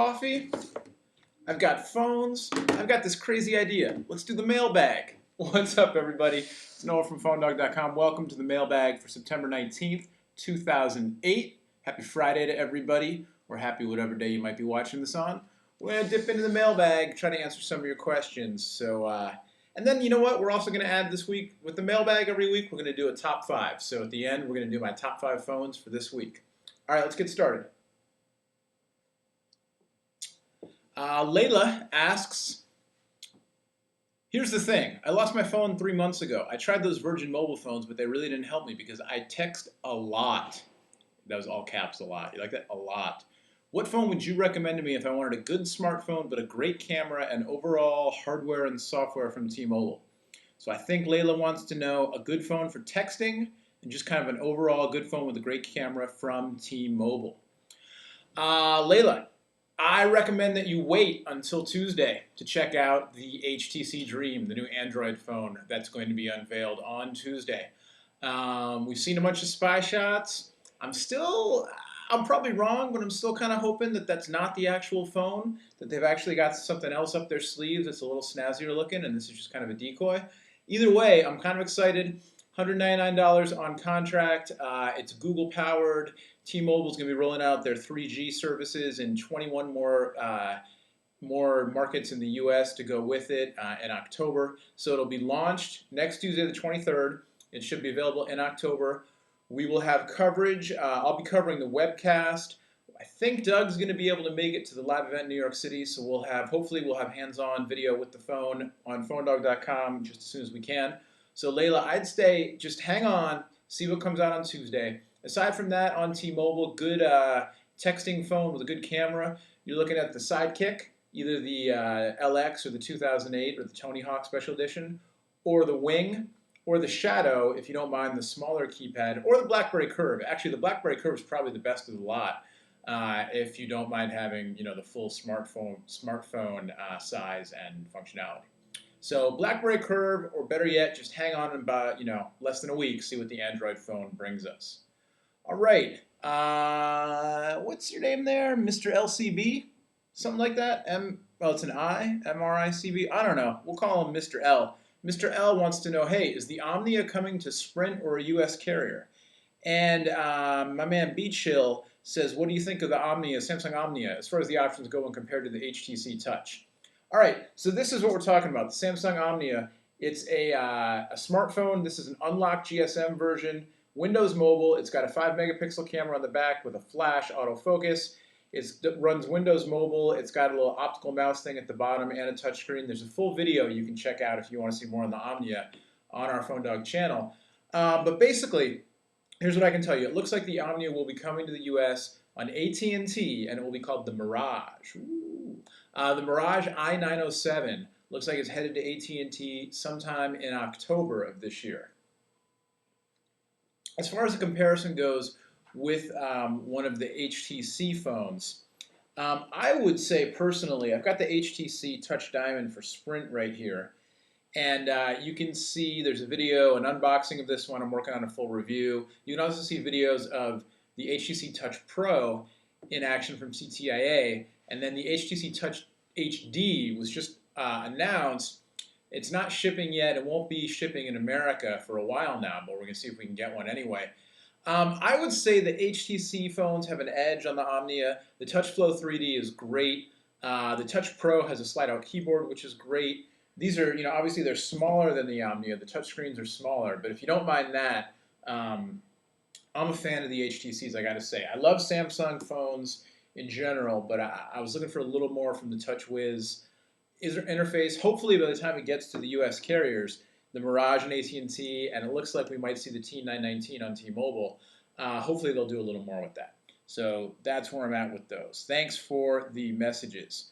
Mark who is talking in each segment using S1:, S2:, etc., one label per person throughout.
S1: coffee, I've got phones, I've got this crazy idea. Let's do the mailbag. What's up, everybody? It's Noah from PhoneDog.com. Welcome to the mailbag for September 19th, 2008. Happy Friday to everybody, or happy whatever day you might be watching this on. We're going to dip into the mailbag, try to answer some of your questions. And then, you know what? We're also going to add this week, with the mailbag every week, we're going to do a top 5. So at the end, we're going to do my top 5 phones for this week. All right, let's get started. Layla asks, here's the thing. I lost my phone 3 months ago. I tried those Virgin Mobile phones, but they really didn't help me because I text a lot. That was all caps, a lot. You like that? A lot. What phone would you recommend to me if I wanted a good smartphone, but a great camera and overall hardware and software from T-Mobile? So I think Layla wants to know a good phone for texting and just kind of an overall good phone with a great camera from T-Mobile. Layla, I recommend that you wait until Tuesday to check out the HTC Dream, the new Android phone that's going to be unveiled on Tuesday. We've seen a bunch of spy shots. I'm probably wrong, but I'm still kind of hoping that that's not the actual phone, that they've actually got something else up their sleeves that's a little snazzier looking, and this is just kind of a decoy. Either way, I'm kind of excited. $199 on contract. It's Google powered. T-Mobile's going to be rolling out their 3G services in 21 more markets in the U.S. to go with it in October. So it'll be launched next Tuesday, the 23rd. It should be available in October. We will have coverage. I'll be covering the webcast. I think Doug's going to be able to make it to the live event in New York City, so hopefully we'll have hands-on video with the phone on PhoneDog.com just as soon as we can. So Layla, I'd say just hang on, see what comes out on Tuesday. Aside from that, on T-Mobile, good texting phone with a good camera. You're looking at the Sidekick, either the LX or the 2008 or the Tony Hawk Special Edition, or the Wing, or the Shadow, if you don't mind the smaller keypad, or the BlackBerry Curve. Actually, the BlackBerry Curve is probably the best of the lot if you don't mind having the full smartphone size and functionality. So BlackBerry Curve, or better yet, just hang on in about less than a week, see what the Android phone brings us. All right, what's your name there, Mr. LCB? Something like that. It's an I, MRICB. I don't know. We'll call him Mr. L. Mr. L wants to know, hey, is the Omnia coming to Sprint or a U.S. carrier? And my man BChill says, what do you think of the Omnia, Samsung Omnia, as far as the options go when compared to the HTC Touch? All right, so this is what we're talking about, the Samsung Omnia. It's a smartphone. This is an unlocked GSM version, Windows Mobile. It's got a 5-megapixel camera on the back with a flash autofocus. It runs Windows Mobile. It's got a little optical mouse thing at the bottom and a touchscreen. There's a full video you can check out if you want to see more on the Omnia on our PhoneDog channel. But basically, here's what I can tell you. It looks like the Omnia will be coming to the U.S. on AT&T, and it will be called the Mirage. The Mirage i907 looks like it's headed to AT&T sometime in October of this year. As far as the comparison goes with one of the HTC phones, I would say personally, I've got the HTC Touch Diamond for Sprint right here, and you can see there's a video, an unboxing of this one. I'm working on a full review. You can also see videos of the HTC Touch Pro in action from CTIA, and then the HTC Touch HD was just announced. It's not shipping yet. It won't be shipping in America for a while now, but we're going to see if we can get one anyway. I would say the HTC phones have an edge on the Omnia. The Touch Flow 3D is great. The Touch Pro has a slide-out keyboard, which is great. These are, obviously they're smaller than the Omnia. The touch screens are smaller, but if you don't mind that, I'm a fan of the HTCs, I got to say. I love Samsung phones in general, but I was looking for a little more from the TouchWiz interface. Hopefully by the time it gets to the U.S. carriers, the Mirage and AT&T, and it looks like we might see the T919 on T-Mobile. Hopefully they'll do a little more with that. So that's where I'm at with those. Thanks for the messages.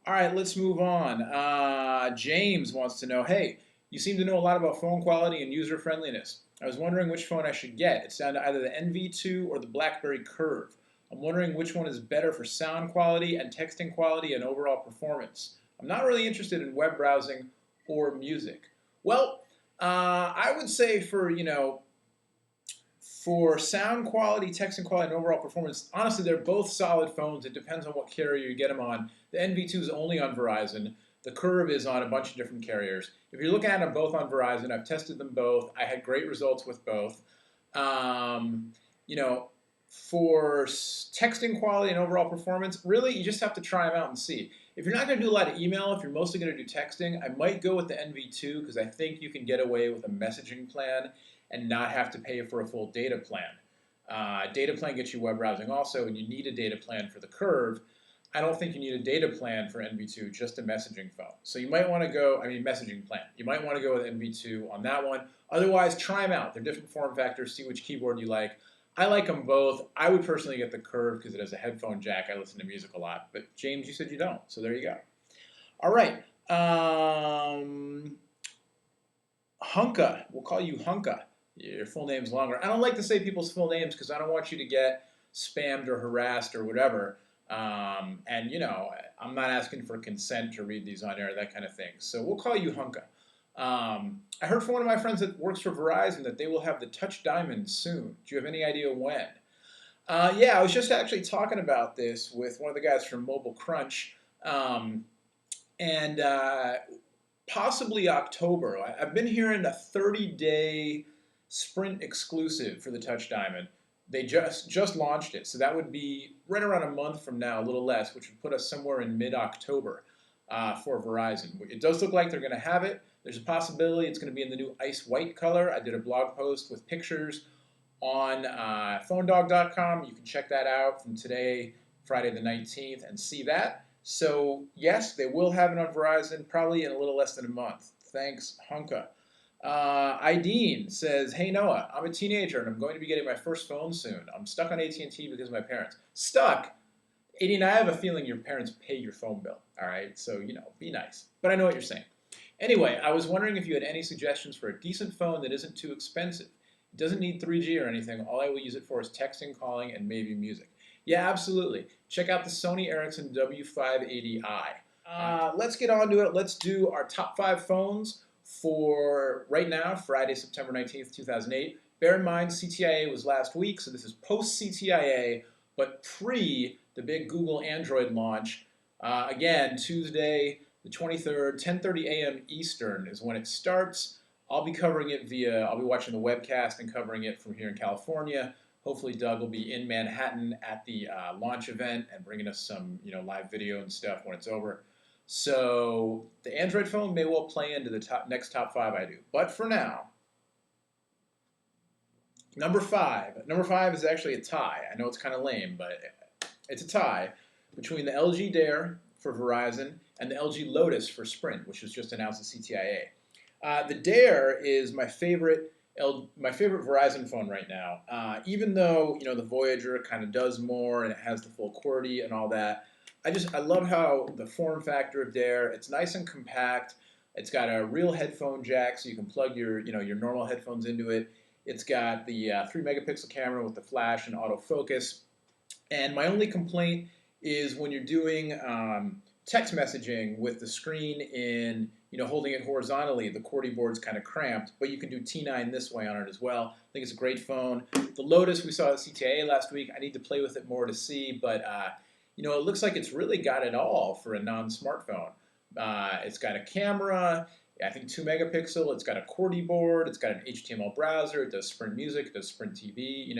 S1: All right, let's move on. James wants to know, hey, you seem to know a lot about phone quality and user friendliness. I was wondering which phone I should get. It's down to either the NV2 or the BlackBerry Curve. I'm wondering which one is better for sound quality and texting quality and overall performance. I'm not really interested in web browsing or music. Well, I would say for For sound quality, texting quality, and overall performance, honestly, they're both solid phones. It depends on what carrier you get them on. The NV2 is only on Verizon. The Curve is on a bunch of different carriers. If you're looking at them both on Verizon, I've tested them both. I had great results with both. You know, for texting quality and overall performance, really, you just have to try them out and see. If you're not going to do a lot of email, if you're mostly going to do texting, I might go with the NV2 because I think you can get away with a messaging plan and not have to pay for a full data plan. Data plan gets you web browsing also, and you need a data plan for the Curve. I don't think you need a data plan for NV2, just a messaging phone. So you might want to go, messaging plan. You might want to go with NV2 on that one. Otherwise, try them out. They're different form factors. See which keyboard you like. I like them both. I would personally get the Curve because it has a headphone jack. I listen to music a lot. But James, you said you don't. So there you go. All right. Hunka. We'll call you Hunka. Your full name's longer. I don't like to say people's full names because I don't want you to get spammed or harassed or whatever. And, you know, I'm not asking for consent to read these on air, that kind of thing. So we'll call you Hunka. I heard from one of my friends that works for Verizon that they will have the Touch Diamond soon. Do you have any idea when? Yeah, I was just actually talking about this with one of the guys from Mobile Crunch. Possibly October. I've been hearing a 30-day Sprint exclusive for the Touch Diamond. They just launched it, so that would be right around a month from now, a little less, which would put us somewhere in mid-October for Verizon. It does look like they're going to have it. There's a possibility it's going to be in the new ice white color. I did a blog post with pictures on phonedog.com. You can check that out from today, Friday the 19th, and see that. So yes, they will have it on Verizon probably in a little less than a month. Thanks, Hunka. Aieden says, hey Noah, I'm a teenager and I'm going to be getting my first phone soon. I'm stuck on AT&T because of my parents. Stuck? Aieden, I have a feeling your parents pay your phone bill, all right? So, you know, be nice. But I know what you're saying. Anyway, I was wondering if you had any suggestions for a decent phone that isn't too expensive. It doesn't need 3G or anything. All I will use it for is texting, calling, and maybe music. Yeah, absolutely. Check out the Sony Ericsson W580i. Let's get on to it. Let's do our top 5 phones for right now, Friday, September 19th, 2008. Bear in mind, CTIA was last week, so this is post-CTIA, but pre the big Google Android launch. Again, Tuesday, the 23rd, 10:30 a.m. Eastern is when it starts. I'll be covering it I'll be watching the webcast and covering it from here in California. Hopefully Doug will be in Manhattan at the launch event and bringing us some, you know, live video and stuff when it's over. So the Android phone may well play into the next top 5 I do. But for now, number 5. Number 5 is actually a tie. I know it's kind of lame, but it's a tie between the LG Dare for Verizon and the LG Lotus for Sprint, which was just announced at CTIA. The Dare is my favorite Verizon phone right now. Even though, you know, the Voyager kind of does more and it has the full QWERTY and all that, I love how the form factor of Dare, it's nice and compact. It's got a real headphone jack, so you can plug your normal headphones into it. It's got the 3-megapixel camera with the flash and autofocus. And my only complaint is when you're doing text messaging with the screen in, holding it horizontally, the QWERTY board's kind of cramped, but you can do T9 this way on it as well. I think it's a great phone. The Lotus we saw at CTIA last week. I need to play with it more to see, but it looks like it's really got it all for a non-smartphone. It's got a camera, I think 2-megapixel. It's got a QWERTY board. It's got an HTML browser. It does Sprint Music. It does Sprint TV. You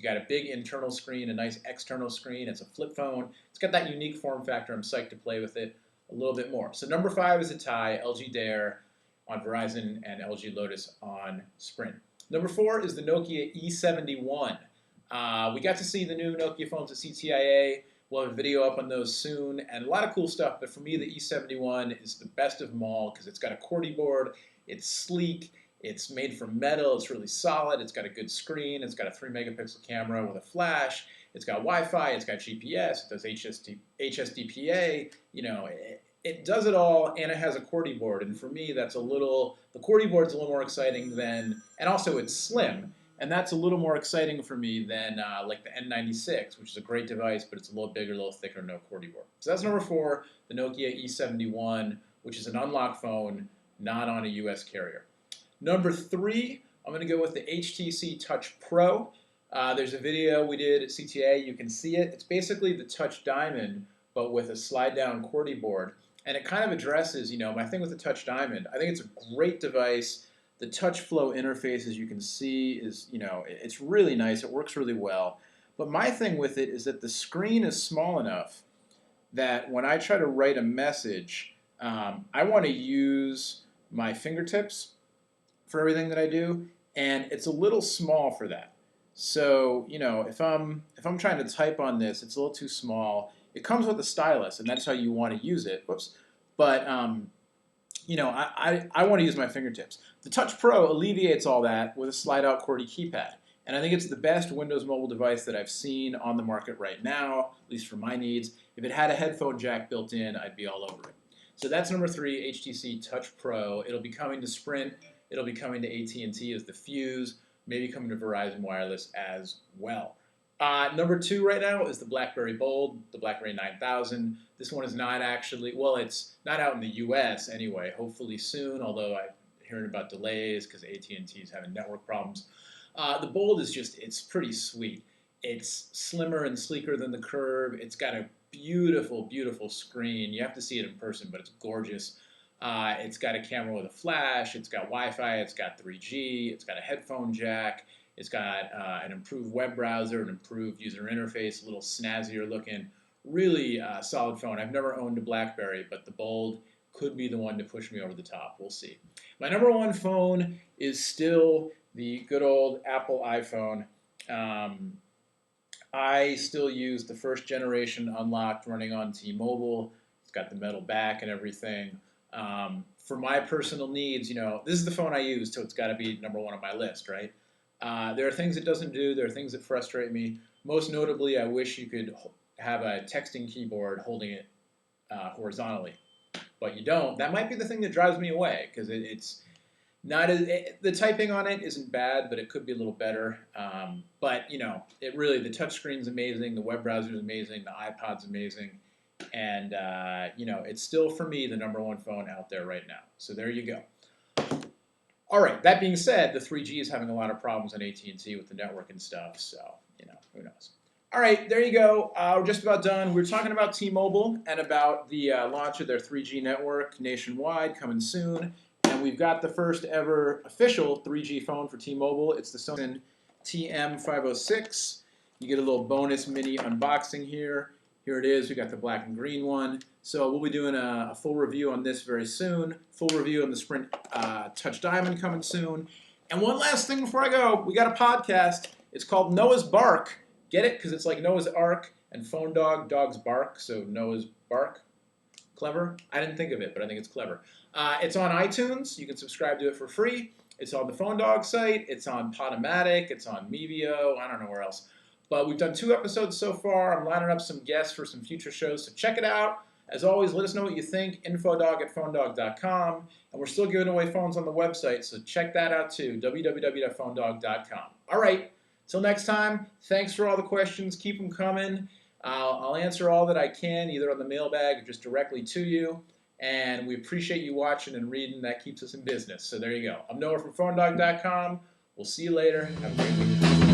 S1: got a big internal screen, a nice external screen. It's a flip phone. It's got that unique form factor. I'm psyched to play with it a little bit more. So number 5 is a tie, LG Dare on Verizon and LG Lotus on Sprint. Number 4 is the Nokia E71. We got to see the new Nokia phones at CTIA. We'll have a video up on those soon, and a lot of cool stuff, but for me, the E71 is the best of them all because it's got a QWERTY board, it's sleek, it's made from metal, it's really solid, it's got a good screen, it's got a 3-megapixel camera with a flash, it's got Wi-Fi, it's got GPS, it does HSDPA, it does it all, and it has a QWERTY board, and for me, the QWERTY board's a little more exciting than, and also it's slim, and that's a little more exciting for me than like the N96, which is a great device, but it's a little bigger, a little thicker, no QWERTY board. So that's number 4, the Nokia E71, which is an unlocked phone, not on a US carrier. Number 3, I'm going to go with the HTC Touch Pro. There's a video we did at CTA. You can see it. It's basically the Touch Diamond, but with a slide-down QWERTY board. And it kind of addresses, my thing with the Touch Diamond. I think it's a great device. The touch flow interface, as you can see, is, it's really nice. It works really well. But my thing with it is that the screen is small enough that when I try to write a message, I want to use my fingertips for everything that I do, and it's a little small for that. So, if I'm trying to type on this, it's a little too small. It comes with a stylus, and that's how you want to use it. Whoops. But I want to use my fingertips. The Touch Pro alleviates all that with a slide-out QWERTY keypad. And I think it's the best Windows mobile device that I've seen on the market right now, at least for my needs. If it had a headphone jack built in, I'd be all over it. So that's number 3, HTC Touch Pro. It'll be coming to Sprint. It'll be coming to AT&T as the Fuse, maybe coming to Verizon Wireless as well. Number 2 right now is the BlackBerry Bold, the BlackBerry 9000. This one is not actually, well, it's not out in the US anyway, hopefully soon, although I'm hearing about delays because AT&T is having network problems. The Bold is it's pretty sweet. It's slimmer and sleeker than the Curve. It's got a beautiful, beautiful screen. You have to see it in person, but it's gorgeous. It's got a camera with a flash. It's got Wi-Fi. It's got 3G. It's got a headphone jack. It's got an improved web browser, an improved user interface, a little snazzier looking. Really solid phone. I've never owned a BlackBerry, but the Bold could be the one to push me over the top. We'll see. My number 1 phone is still the good old Apple iPhone. I still use the first generation unlocked running on T-Mobile. It's got the metal back and everything. For my personal needs, this is the phone I use, so it's got to be number 1 on my list, right? There are things it doesn't do. There are things that frustrate me. Most notably, I wish you could have a texting keyboard holding it horizontally, but you don't. That might be the thing that drives me away because it's not the typing on it isn't bad, but it could be a little better. But it really, the touchscreen's amazing, the web browser's amazing, the iPod's amazing, and it's still for me the number 1 phone out there right now. So there you go. All right. That being said, the 3G is having a lot of problems on AT&T with the network and stuff. So who knows. All right, there you go. We're just about done. We're talking about T-Mobile and about the launch of their 3G network nationwide coming soon. And we've got the first ever official 3G phone for T-Mobile. It's the Sony TM506. You get a little bonus mini unboxing here. Here it is. We got the black and green one. So we'll be doing a full review on this very soon. Full review on the Sprint Touch Diamond coming soon. And one last thing before I go. We got a podcast. It's called Noah's Bark. Get it? Because it's like Noah's Ark and phone dog, dog's bark. So Noah's Bark. Clever? I didn't think of it, but I think it's clever. It's on iTunes. You can subscribe to it for free. It's on the Phone Dog site. It's on Podomatic. It's on Mevio. I don't know where else. But we've done 2 episodes so far. I'm lining up some guests for some future shows, so check it out. As always, let us know what you think. infodog@phonedog.com. And we're still giving away phones on the website, so check that out too, www.phonedog.com. All right, till next time, thanks for all the questions. Keep them coming. I'll answer all that I can, either on the mailbag or just directly to you. And we appreciate you watching and reading. That keeps us in business. So there you go. I'm Noah from phonedog.com. We'll see you later. Have a great week.